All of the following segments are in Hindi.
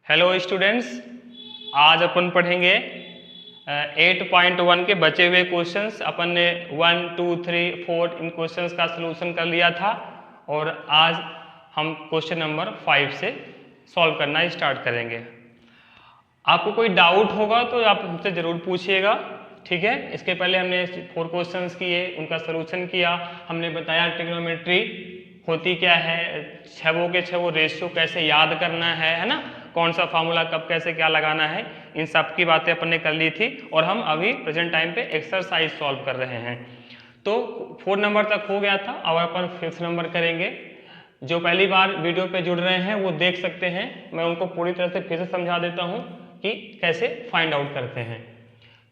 हेलो स्टूडेंट्स, आज अपन पढ़ेंगे 8.1 के बचे हुए क्वेश्चंस। अपन ने 1, 2, 3, 4 इन क्वेश्चंस का सलूशन कर लिया था और आज हम क्वेश्चन नंबर 5 से सॉल्व करना स्टार्ट करेंगे। आपको कोई डाउट होगा तो आप हमसे ज़रूर पूछिएगा, ठीक है। इसके पहले हमने 4 क्वेश्चंस किए, उनका सलूशन किया, हमने बताया ट्रिग्नोमेट्री होती क्या है, छवों के छवों रेशियो कैसे याद करना है ना, कौन सा फार्मूला कब कैसे क्या लगाना है, इन सब की बातें अपन ने कर ली थी। और हम अभी प्रेजेंट टाइम पे एक्सरसाइज सॉल्व कर रहे हैं। तो 4 नंबर तक हो गया था, अब अपन 5th नंबर करेंगे। जो पहली बार वीडियो पे जुड़ रहे हैं वो देख सकते हैं, मैं उनको पूरी तरह से फिर से समझा देता हूँ कि कैसे फाइंड आउट करते हैं।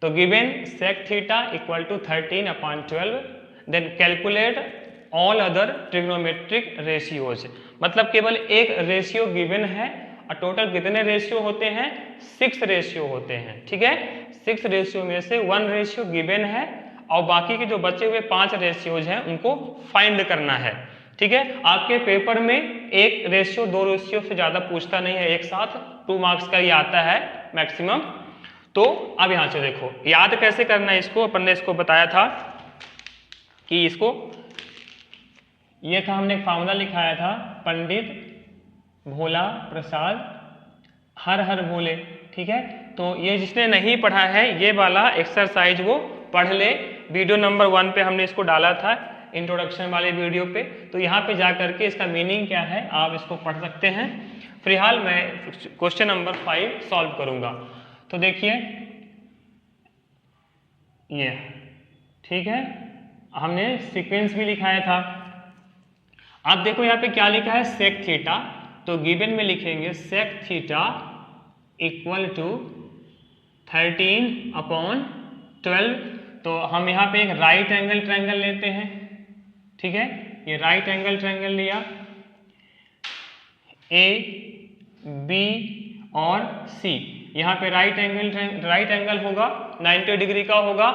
तो given sec theta equal to 13/12, then calculate all other trigonometric ratios. मतलब केवल एक रेशियो गिवन है और टोटल कितने रेशियो होते हैं? 6 रेशियो होते हैं, ठीक है। 6 रेशियो में से 1 रेशियो गिवन है और बाकी के जो बचे हुए 5 रेशियोज हैं उनको फाइंड करना है, ठीक है। आपके पेपर में एक रेशियो 2 रेशियो से ज्यादा पूछता नहीं है, एक साथ 2 मार्क्स का ही आता है मैक्सिमम। तो अब यहां से देखो याद कैसे करना है इसको। अपन ने इसको बताया था कि इसको ये था, हमने एक फार्मूला लिखाया था, पंडित भोला प्रसाद हर हर बोले, ठीक है। तो ये जिसने नहीं पढ़ा है ये वाला एक्सरसाइज वो पढ़ ले। वीडियो नंबर 1 पे हमने इसको डाला था, इंट्रोडक्शन वाले वीडियो पे। तो यहाँ पे जा करके इसका मीनिंग क्या है आप इसको पढ़ सकते हैं। फिलहाल मैं क्वेश्चन नंबर 5 सॉल्व करूंगा। तो देखिए ये, ठीक है, हमने सीक्वेंस भी लिखाया था। अब देखो यहाँ पे क्या लिखा है, सेक थीटा। तो गिवन में लिखेंगे सेक थीटा इक्वल टू 13/12। तो हम यहाँ पे एक राइट एंगल ट्रायंगल लेते हैं, ठीक है। ये राइट एंगल ट्रायंगल लिया, ए बी और सी। यहाँ पे राइट एंगल होगा 90 डिग्री का होगा।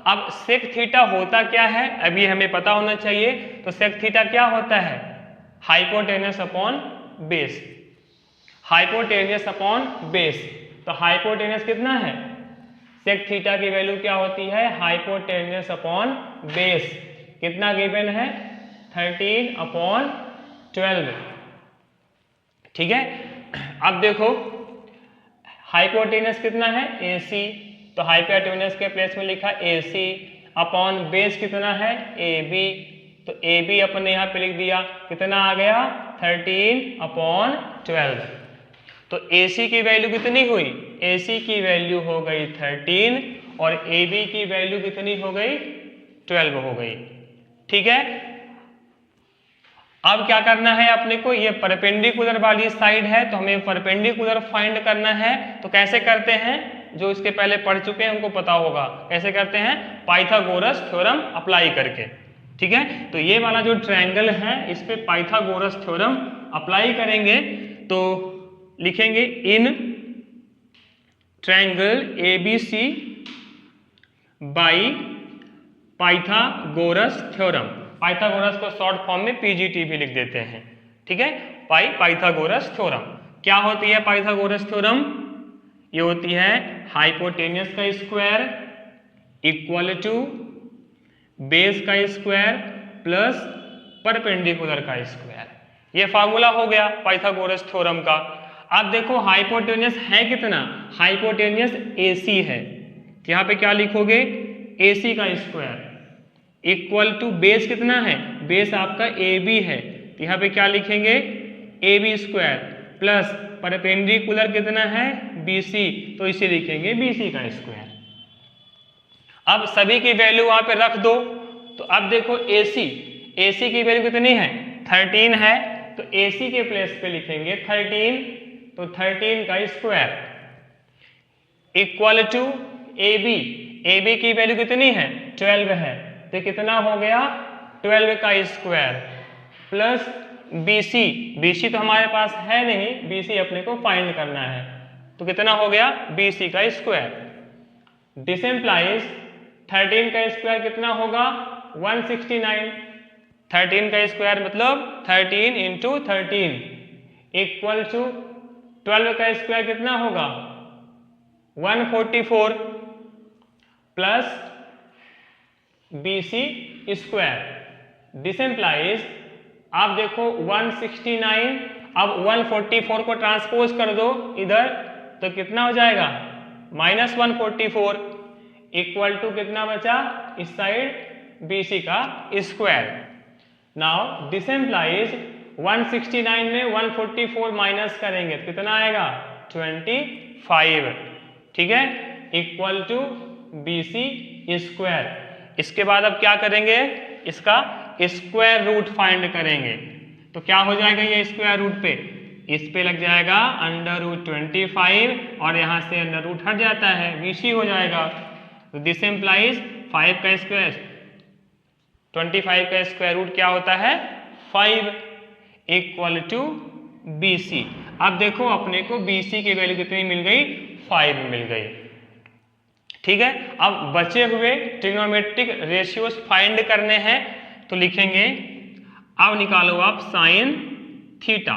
अब सेक थीटा होता क्या है अभी हमें पता होना चाहिए। तो सेक थीटा क्या होता है? Hypotenuse upon base, hypotenuse upon base. तो हाइपोटेनस कितना है? सेक थीटा की वैल्यू क्या होती है? Hypotenuse upon base. कितना गिवन है? 13/12, ठीक है। अब देखो हाइपोटेनस कितना है? AC। तो हाइपोटेनस के प्लेस में लिखा AC अपॉन बेस कितना है? AB। तो AB अपन ने यहाँ पे लिख दिया, कितना आ गया? 13/12। तो AC की वैल्यू कितनी हुई? AC की वैल्यू हो गई 13 और AB की वैल्यू कितनी हो गई? 12 हो गई, ठीक है। अब क्या करना है अपने को, ये परपेंडिकुलर वाली साइड है तो हमें परपेंडिकुलर फाइंड करना है। तो कैसे करते हैं? जो इसके पहले पढ़ चुके हैं उनको पता होगा कैसे करते हैं, पाइथागोरस थ्योरम अप्लाई करके, ठीक है। तो ये वाला जो ट्रायंगल है इस पे पाइथागोरस थ्योरम अप्लाई करेंगे। तो लिखेंगे in triangle ABC by Pythagoras theorem. Pythagoras को शॉर्ट फॉर्म में PGT भी लिख देते हैं, ठीक है। पाइथागोरस थ्योरम क्या होती है? पाइथागोरस थ्योरम ये होती है हाइपोटेनस का स्क्वायर इक्वल टू बेस का स्क्वायर प्लस परपेंडिकुलर का स्क्वायर। ये फार्मूला हो गया पाइथागोरस थ्योरम का। अब देखो हाइपोटेनस है कितना? हाइपोटेनस AC है, यहाँ पे क्या लिखोगे? AC का स्क्वायर इक्वल टू बेस कितना है? बेस आपका AB है, तो यहाँ पे क्या लिखेंगे? AB स्क्वायर प्लस परपेंडिकुलर कितना है? BC, तो इसे लिखेंगे BC का स्क्वायर। अब सभी की वैल्यू वहां पे रख दो। तो अब देखो AC की वैल्यू कितनी है? 13 है, तो AC के प्लेस पे लिखेंगे 13, तो 13 का स्क्वायर इक्वल टू AB की वैल्यू कितनी है? 12 है, तो कितना हो गया? 12 का स्क्वायर प्लस BC तो हमारे पास है नहीं, BC अपने को फाइंड करना है। तो कितना हो गया? BC का स्क्वायर। दिस इंप्लाइज 13 का स्क्वायर कितना होगा? 169। 13 का स्क्वायर मतलब 13 × 13 इक्वल टू 12 का स्क्वायर कितना होगा 144 plus BC square. This implies आप देखो 169, अब 144 को ट्रांसपोज कर दो इधर तो कितना हो जाएगा -144 इक्वल टू कितना बचा इस साइड BC का स्क्वायर। नाउ दिस एम्प्लाइज 169 में 144 माइनस करेंगे तो कितना आएगा 25, ठीक है, इक्वल टू BC स्क्वायर। इसके बाद अब क्या करेंगे इसका स्क्वायर रूट फाइंड करेंगे तो क्या हो जाएगा ये स्क्वायर रूट पे इस पे लग जाएगा √25 और यहां से अंडर रूट हट जाता है BC हो जाएगा। तो दिस एम्प्लाइज 5 का स्क्वायर 25 का स्क्वायर रूट क्या होता है 5 इक्वल टू BC। अब देखो अपने को BC की वैल्यू कितनी मिल गई 5 मिल गई, ठीक है। अब बचे हुए ट्रिग्नोमेट्रिक रेशियोज फाइंड करने हैं तो लिखेंगे अब निकालो आप साइन थीटा,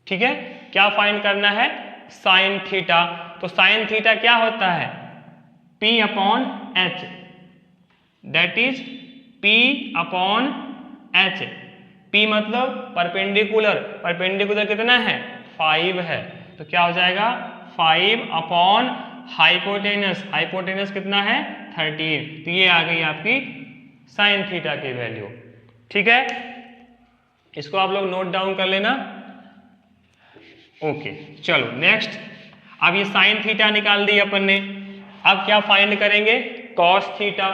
ठीक है। क्या फाइंड करना है साइन थीटा, तो साइन थीटा क्या होता है P/H, that is P/H। P मतलब परपेंडिकुलर, परपेंडिकुलर कितना है 5 है तो क्या हो जाएगा 5 हाइपोटेनस, हाइपोटेनस कितना है 13, तो ये आ गई आपकी साइन थीटा की वैल्यू, ठीक है। इसको आप लोग नोट डाउन कर लेना। ओके चलो नेक्स्ट, अब ये साइन थीटा निकाल दी अपन ने, अब क्या फाइंड करेंगे कॉस थीटा।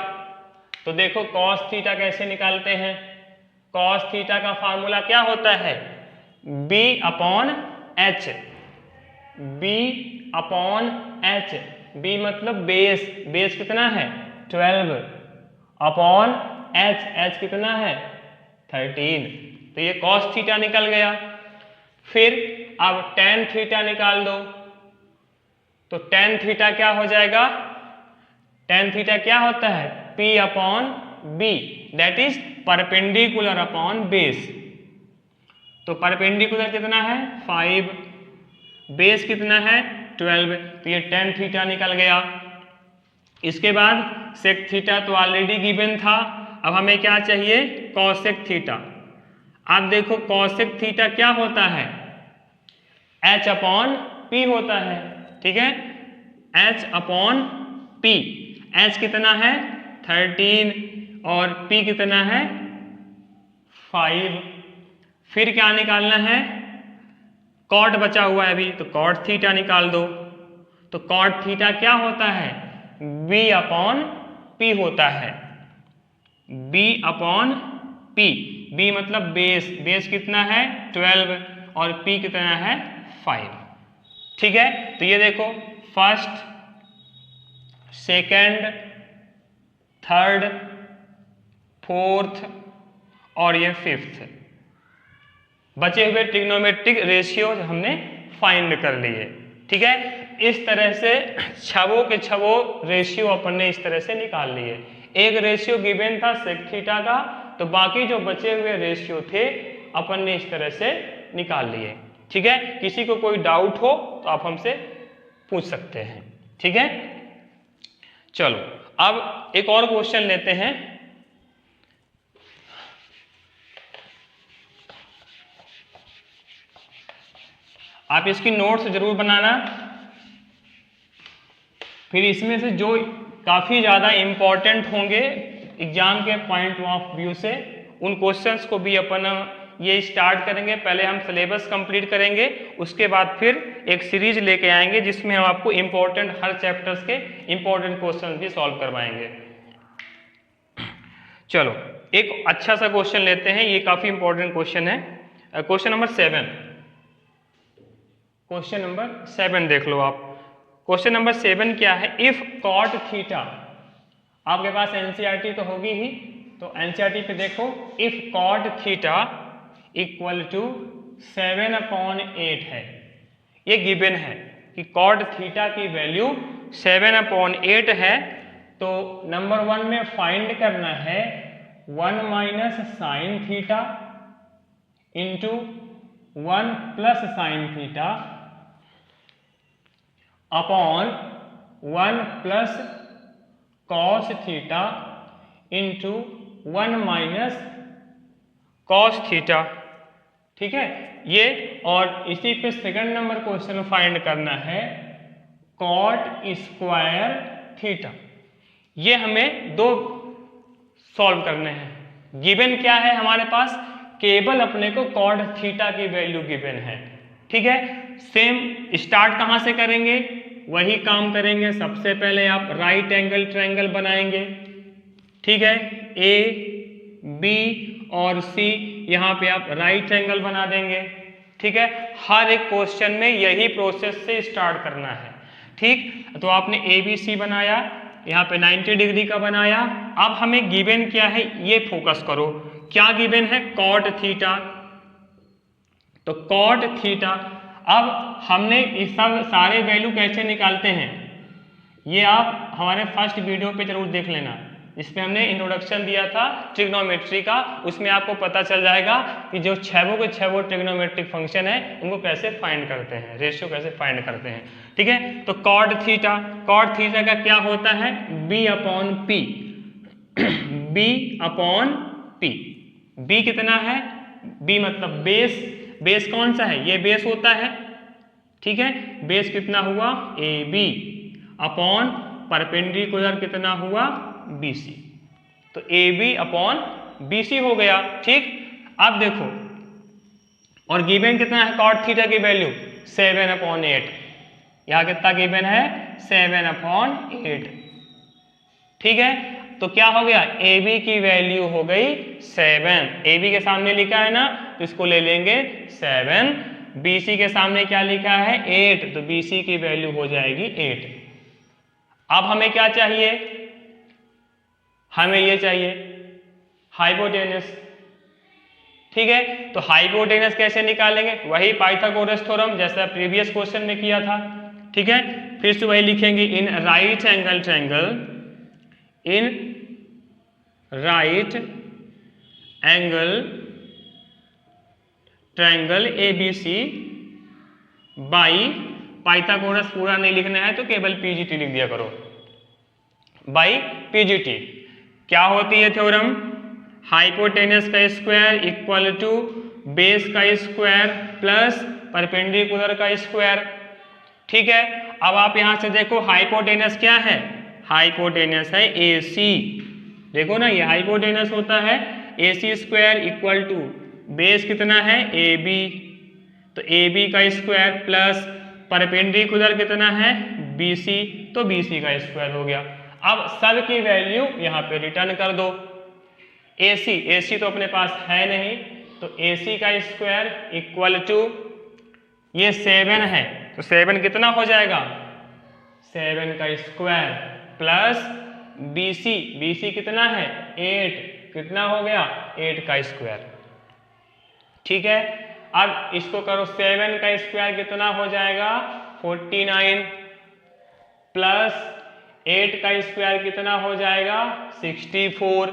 तो देखो कॉस थीटा कैसे निकालते हैं, कॉस थीटा का फार्मूला क्या होता है B/H, B/H, B मतलब बेस, बेस कितना है 12/H, H कितना है 13, तो ये कॉस थीटा निकल गया। फिर अब टेन थीटा निकाल दो तो टेन थीटा क्या हो जाएगा, टेन थीटा क्या होता है P/B, that is perpendicular upon base. तो परपेंडिकुलर कितना है 5, बेस कितना है 12, तो ये टेन थीटा निकल गया। इसके बाद सेक थीटा तो ऑलरेडी गिवन था, अब हमें क्या चाहिए कॉसेक थीटा। आप देखो कॉसेक थीटा क्या होता है H/P होता है, ठीक है, H/P। H कितना है 13 और P कितना है 5। फिर क्या निकालना है कॉट बचा हुआ है अभी, तो कॉट थीटा निकाल दो। तो कॉट थीटा क्या होता है B/P होता है, B/P। B मतलब बेस, बेस कितना है 12 और P कितना है 5, ठीक है। तो ये देखो फर्स्ट, सेकंड, थर्ड, फोर्थ और ये फिफ्थ बचे हुए ट्रिग्नोमेट्रिक रेशियोज हमने फाइंड कर लिए, ठीक है। इस तरह से छवों के छवों रेशियो अपन ने इस तरह से निकाल लिए। एक रेशियो गिवन था सेक थीटा का, तो बाकी जो बचे हुए रेशियो थे अपन ने इस तरह से निकाल लिए, ठीक है। किसी को कोई डाउट हो तो आप हमसे पूछ सकते हैं, ठीक है। चलो अब एक और क्वेश्चन लेते हैं। आप इसकी नोट्स जरूर बनाना, फिर इसमें से जो काफी ज्यादा इंपॉर्टेंट होंगे एग्जाम के पॉइंट ऑफ व्यू से उन क्वेश्चंस को भी अपन ये स्टार्ट करेंगे। पहले हम सिलेबस कंप्लीट करेंगे, उसके बाद फिर एक सीरीज लेके आएंगे जिसमें हम आपको इंपॉर्टेंट हर चैप्टर्स के इंपॉर्टेंट क्वेश्चन भी सॉल्व करवाएंगे। चलो एक अच्छा सा क्वेश्चन लेते हैं, ये काफी इंपॉर्टेंट क्वेश्चन है। क्वेश्चन नंबर 7, क्वेश्चन नंबर 7 देख लो आप। क्वेश्चन नंबर 7 क्या है, इफ कॉट थीटा, आपके पास एनसीईआरटी तो होगी ही, तो एनसीईआरटी पे देखो if cot theta equal to 7/8 है, ये गिवन है कि कॉट थीटा की वैल्यू 7/8 है। तो नंबर 1 में फाइंड करना है 1 - sin theta into 1 plus sine theta upon 1 plus cos theta into 1 minus cos theta. ठीक है, ये और इसी पे सेकंड नंबर क्वेश्चन फाइंड करना है कॉट स्क्वायर थीटा। ये हमें दो सॉल्व करने हैं। गिवन क्या है हमारे पास, केवल अपने को कॉट थीटा की वैल्यू गिवन है। ठीक है, सेम स्टार्ट कहां से करेंगे, वही काम करेंगे। सबसे पहले आप राइट एंगल ट्रायंगल बनाएंगे। ठीक है, ए बी और सी, यहाँ पे आप राइट एंगल बना देंगे। ठीक है, हर एक क्वेश्चन में यही प्रोसेस से स्टार्ट करना है। ठीक, तो आपने ए बी सी बनाया, यहाँ पे 90 डिग्री का बनाया। अब हमें गिवन क्या है ये फोकस करो, क्या गिवन है, कॉट थीटा। तो कॉट थीटा, अब हमने इस सब सारे वैल्यू कैसे निकालते हैं ये आप हमारे फर्स्ट वीडियो पे जरूर देख लेना, इसमें हमने इंट्रोडक्शन दिया था ट्रिग्नोमेट्री का। उसमें आपको पता चल जाएगा कि जो छवों के छवों ट्रिग्नोमेट्रिक फंक्शन है उनको कैसे फाइंड करते हैं, रेशियो कैसे फाइंड करते हैं। ठीक है, तो कॉट थीटा का क्या होता है, B upon P. B upon P, B कितना है, बी मतलब बेस, बेस कौन सा है, ये बेस होता है। ठीक है, बेस कितना हुआ, ए बी अपॉन परपेंडिकुलर कितना हुआ, बी सी। तो A B upon B C हो गया। ठीक, अब देखो और गिवन कितना है कॉट थीटा की वैल्यू 7/8। यहां कितना गिवन है, 7/8। ठीक है, तो क्या हो गया, ए बी की वैल्यू हो गई 7, ए बी के सामने लिखा है ना तो इसको ले लेंगे 7। बी सी के सामने क्या लिखा है 8, तो बी सी की वैल्यू हो जाएगी 8। अब हमें क्या चाहिए, हमें ये चाहिए हाइपोटेनस। ठीक है, तो हाइपोटेनस कैसे निकालेंगे, वही पाइथागोरस थ्योरम जैसा प्रीवियस क्वेश्चन में किया था। ठीक है, फिर से वही लिखेंगे, in right angle triangle, in right angle triangle ABC by Pythagoras पूरा नहीं लिखना है तो केवल पीजीटी लिख दिया करो, बाई पीजीटी। क्या होती है थ्योरम, हाइपोटेनस का स्क्वायर इक्वल टू बेस का स्क्वायर प्लस परपेंडिकुलर का स्क्वायर। ठीक है, अब आप यहां से देखो हाइपोटेनस क्या है, हाइपोटेनस है AC। देखो ना, ये हाइपोटेनस होता है AC square equal to base कितना है AB, तो AB का स्क्वायर प्लस परपेंडिकुलर कितना है BC, तो BC का स्क्वायर हो गया। अब सब की वैल्यू यहाँ पे रिटर्न कर दो। AC तो अपने पास है नहीं, तो AC का स्क्वायर इक्वल टू ये 7 है, तो 7 कितना हो जाएगा, 7 का स्क्वायर प्लस BC कितना है 8, कितना हो गया 8 का स्क्वायर। ठीक है, अब इसको करो, 7 का स्क्वायर कितना हो जाएगा 49 प्लस 8 का स्क्वायर कितना हो जाएगा 64।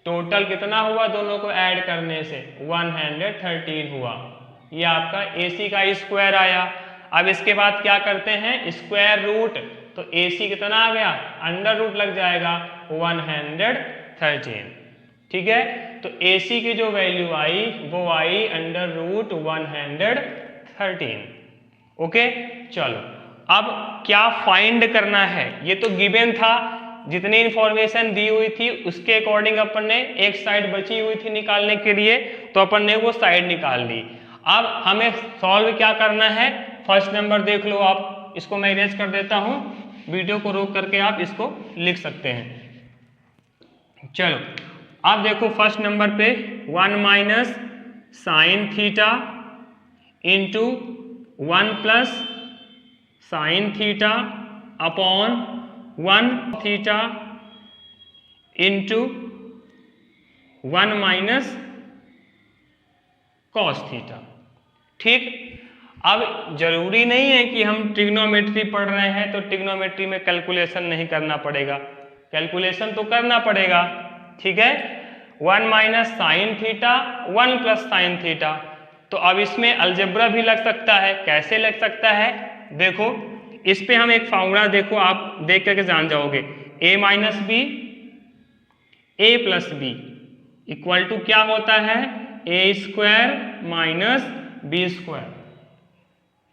टोटल कितना हुआ दोनों को ऐड करने से 113 हुआ। ये आपका AC का स्क्वायर आया। अब इसके बाद क्या करते हैं, स्क्वायर रूट, तो AC कितना आ गया, अंडर रूट लग जाएगा 113। ठीक है, तो AC की जो वैल्यू आई वो आई अंडर रूट 113। ओके, चलो अब क्या फाइंड करना है, ये तो गिवन था, जितनी इंफॉर्मेशन दी हुई थी उसके अकॉर्डिंग अपन ने एक साइड बची हुई थी निकालने के लिए, तो अपन ने वो साइड निकाल ली। अब हमें सॉल्व क्या करना है, फर्स्ट नंबर देख लो आप, इसको मैं इरेज कर देता हूं, वीडियो को रोक करके आप इसको लिख सकते हैं। चलो अब देखो फर्स्ट नंबर पे 1 minus sine theta into 1 plus sine theta upon 1 theta into 1 minus cos theta. ठीक, अब जरूरी नहीं है कि हम ट्रिग्नोमेट्री पढ़ रहे हैं तो ट्रिग्नोमेट्री में कैलकुलेशन नहीं करना पड़ेगा, कैलकुलेशन तो करना पड़ेगा। ठीक है, 1 minus sine theta 1 plus sine theta, तो अब इसमें अलजेब्रा भी लग सकता है। कैसे लग सकता है, देखो इस पे हम एक फॉर्मूला, देखो आप देख करके जान जाओगे, a minus B A plus B equal to क्या होता है, A square minus B square.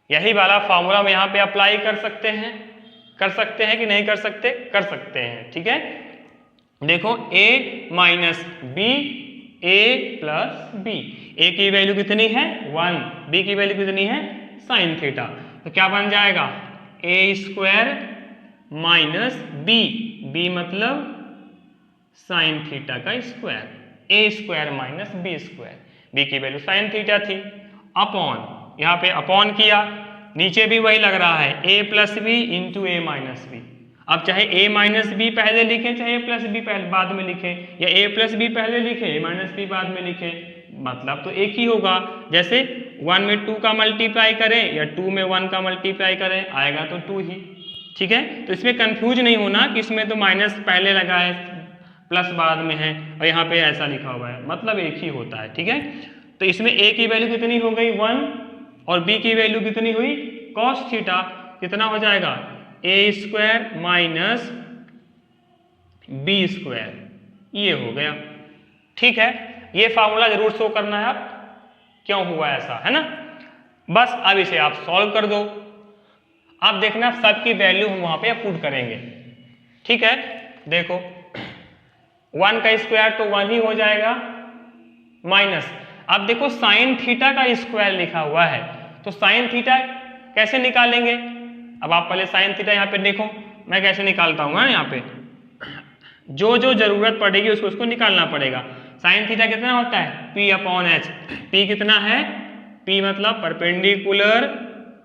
यही वाला फॉर्मूला हम यहाँ पे अप्लाई कर सकते हैं कि नहीं कर सकते, कर सकते हैं। ठीक है, देखो a minus B A plus B, A की वैल्यू कितनी है 1, बी की वैल्यू कितनी है साइन थीटा, तो क्या बन जाएगा A square minus B, B मतलब साइन थीटा का square, A square minus B square, B की वैल्यू साइन थीटा थी, अपॉन यहाँ पे अपॉन किया, नीचे भी वही लग रहा है a plus B into A minus B. अब चाहे a माइनस बी पहले लिखे, चाहे a प्लस बी बाद में लिखे, या a प्लस बी पहले लिखे a माइनस बी बाद में लिखे, मतलब तो एक ही होगा। जैसे 1 में 2 का मल्टीप्लाई करें या 2 में 1 का मल्टीप्लाई करें, आएगा तो 2 ही। ठीक है, तो इसमें कंफ्यूज नहीं होना कि इसमें तो माइनस पहले लगा है प्लस बाद में है और यहाँ पे ऐसा लिखा हुआ है, मतलब एक ही होता है। ठीक है, तो इसमें a की वैल्यू कितनी हो गई 1 और b की वैल्यू कितनी हुई cos थीटा, कितना हो जाएगा a square minus B square, ये हो गया। ठीक है, ये फार्मूला जरूर शो करना है आप, क्यों हुआ ऐसा, है ना। बस अब इसे आप सॉल्व कर दो, आप देखना सबकी वैल्यू हम वहां पे पुट करेंगे। ठीक है, देखो 1 का स्क्वायर तो 1 ही हो जाएगा, माइनस, अब देखो साइन थीटा का स्क्वायर लिखा हुआ है, तो साइन थीटा कैसे निकालेंगे। अब आप पहले साइन थीटा यहाँ पे देखो, मैं कैसे निकालता हूँ, यहाँ पे जो जो जरूरत पड़ेगी उसको उसको निकालना पड़ेगा। साइन थीटा कितना होता है p अपॉन एच, p कितना है, p मतलब परपेंडिकुलर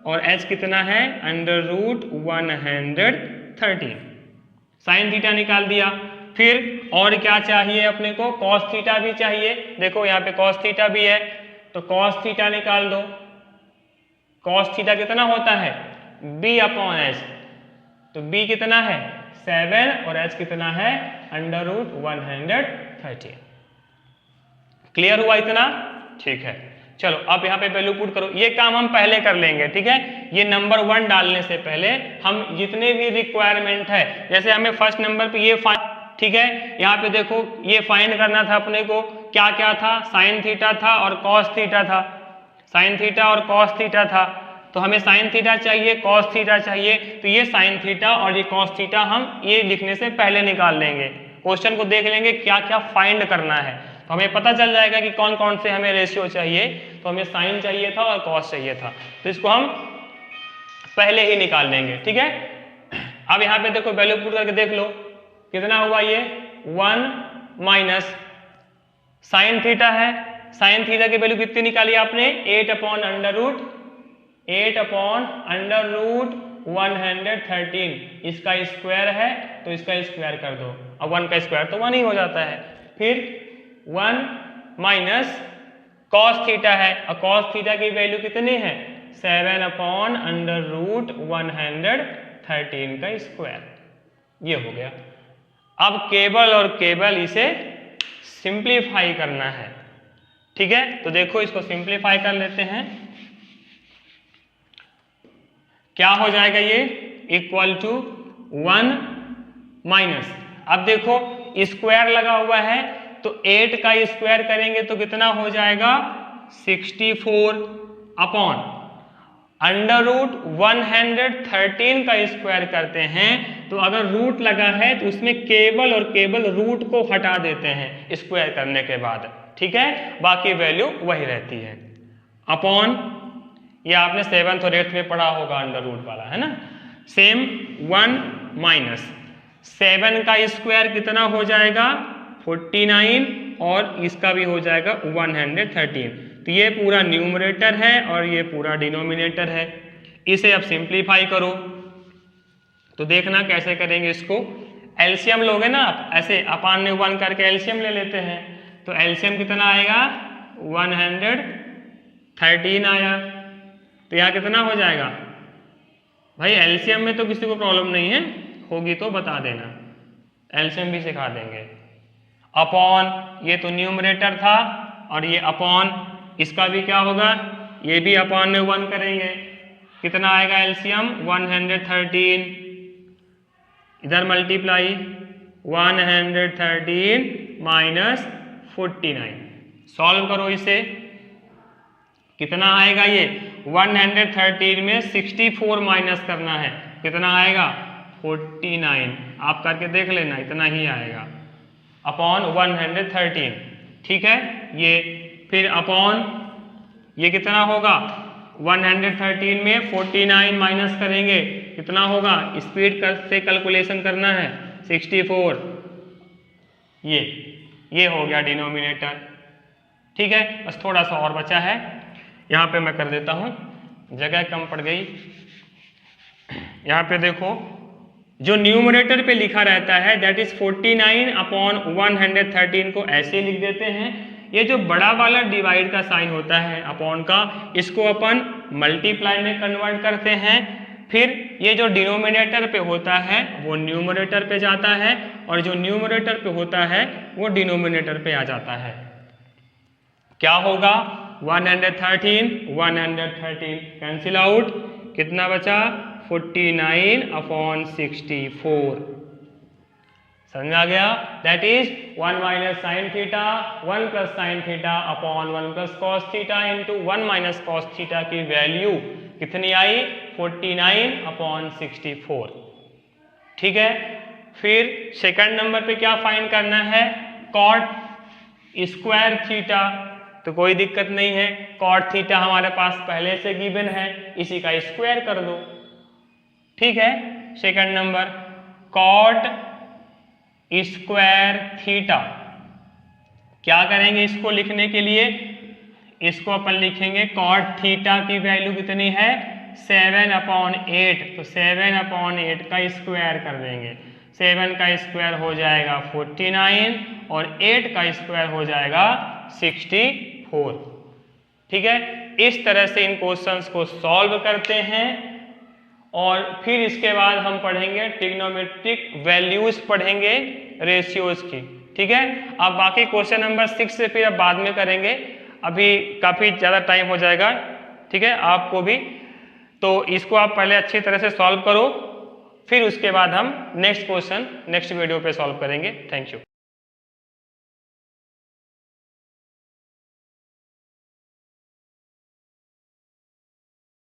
और h कितना है अंडर रूट 113। साइन थीटा निकाल दिया, फिर और क्या चाहिए अपने को, कॉस थीटा भी चाहिए। देखो यहाँ पे कॉस थीटा भी है, तो कॉस थीटा निकाल दो। कॉस थीटा कितना होता है b अपॉन एच, तो b कितना है 7 और h कितना है अंडर रूट 113। क्लियर हुआ इतना, ठीक है। चलो अब यहाँ पे वैल्यू पुट करो, ये काम हम पहले कर लेंगे। ठीक है, ये नंबर 1 डालने से पहले हम जितने भी रिक्वायरमेंट है, जैसे हमें फर्स्ट नंबर पे ये फाइंड, ठीक है, यहाँ पे देखो ये फाइंड करना था अपने को, क्या क्या था, साइन थीटा था और कॉस थीटा था, साइन थीटा और कॉस थीटा था, तो हमें साइन थीटा चाहिए, कॉस थीटा चाहिए, तो ये साइन थीटा और ये कॉस थीटा हम ये लिखने से पहले निकाल लेंगे। क्वेश्चन को देख लेंगे क्या क्या फाइंड करना है, तो हमें पता चल जाएगा कि कौन कौन से हमें रेशियो चाहिए। तो हमें साइन चाहिए था और कॉस चाहिए था, तो इसको हम पहले ही निकाल लेंगे। ठीक है, अब यहाँ पे देखो वैल्यू पुट करके देख लो कितना हुआ, ये 1 माइनस साइन थीटा है, साइन थीटा की वैल्यू कितनी निकाली आपने 8 अपॉन अंडर रूट 113, इसका स्क्वायर है तो इसका स्क्वायर कर दो, अब 1 का स्क्वायर तो 1 ही हो जाता है। फिर 1 माइनस कॉस थीटा है, और कॉस थीटा की वैल्यू कितनी है 7 अपॉन अंडर रूट 113 का स्क्वायर, ये हो गया। अब केवल और केवल इसे सिंप्लीफाई करना है। ठीक है, तो देखो इसको सिंप्लीफाई कर लेते हैं, क्या हो जाएगा ये इक्वल टू 1 माइनस, अब देखो स्क्वायर लगा हुआ है तो 8 का स्क्वायर करेंगे तो कितना हो जाएगा 64 अपॉन अंडर रूट 113 का स्क्वायर करते हैं, तो अगर रूट लगा है तो उसमें केवल और केवल रूट को हटा देते हैं स्क्वायर करने के बाद। ठीक है, बाकी वैल्यू वही रहती है अपॉन, ये आपने 7th और 8th में पढ़ा होगा अंडर रूट वाला, है ना। सेम 1 माइनस 7 का स्क्वायर कितना हो जाएगा 49 और इसका भी हो जाएगा 113, तो ये पूरा न्यूमरेटर है और ये पूरा डिनोमिनेटर है। इसे अब सिंप्लीफाई करो, तो देखना कैसे करेंगे इसको, एलसीएम लोगे ना आप, ऐसे अपान में 1 करके एलसीएम ले लेते हैं, तो एलसीएम कितना आएगा 113 आया, तो यहाँ कितना हो जाएगा भाई, एलसीएम में तो किसी को प्रॉब्लम नहीं है, होगी तो बता देना, एलसीएम भी सिखा देंगे। अपॉन ये तो न्यूमरेटर था और ये अपॉन इसका भी क्या होगा, ये भी अपॉन में 1 करेंगे, कितना आएगा एलसीएम 113, इधर मल्टीप्लाई 113 माइनस 49, सॉल्व करो इसे, कितना आएगा ये 113 में 64 माइनस करना है, कितना आएगा 49, आप करके देख लेना, इतना ही आएगा अपॉन 113, ठीक है। ये फिर अपॉन ये कितना होगा 113 में 49 माइनस करेंगे, कितना होगा, स्पीड से कैलकुलेशन करना है 64, ये हो गया डिनोमिनेटर, ठीक है। बस थोड़ा सा और बचा है, यहाँ पे मैं कर देता हूँ, जगह कम पड़ गई। यहाँ पे देखो जो न्यूमरेटर पे लिखा रहता है दैट इज 49 अपॉन 113 को ऐसे लिख देते हैं। ये जो बड़ा वाला डिवाइड का साइन होता है अपॉन का, इसको अपन मल्टीप्लाई में कन्वर्ट करते हैं, फिर ये जो डिनोमिनेटर पे होता है वो न्यूमरेटर पे जाता है, और जो न्यूमरेटर पे होता है वो डिनोमिनेटर पे आ जाता है। क्या होगा 113 कैंसिल आउट, कितना बचा 49 अपॉन 64, समझ आ गया। That is 1 minus sine theta 1 plus sine theta upon 1 plus cos theta into 1 minus cos theta की वैल्यू कितनी आई 49 अपॉन 64, ठीक है। फिर सेकंड नंबर पे क्या फाइंड करना है, कॉट स्क्वायर थीटा, तो कोई दिक्कत नहीं है, कॉट थीटा हमारे पास पहले से गिवन है, इसी का स्क्वायर कर दो, ठीक है। Second number cot square theta, क्या करेंगे इसको लिखने के लिए, इसको अपन लिखेंगे कॉट थीटा की वैल्यू कितनी है 7/8, तो 7/8 का स्क्वायर कर देंगे, 7 का स्क्वायर हो जाएगा 49 और 8 का स्क्वायर हो जाएगा 64, ठीक है। इस तरह से इन क्वेश्चंस को सॉल्व करते हैं, और फिर इसके बाद हम पढ़ेंगे ट्रिग्नोमेट्रिक वैल्यूज पढ़ेंगे रेशियोज की, ठीक है। अब बाकी क्वेश्चन नंबर 6 से फिर अब बाद में करेंगे, अभी काफ़ी ज़्यादा टाइम हो जाएगा, ठीक है आपको भी, तो इसको आप पहले अच्छी तरह से सॉल्व करो, फिर उसके बाद हम नेक्स्ट क्वेश्चन नेक्स्ट वीडियो पे सॉल्व करेंगे। Thank you.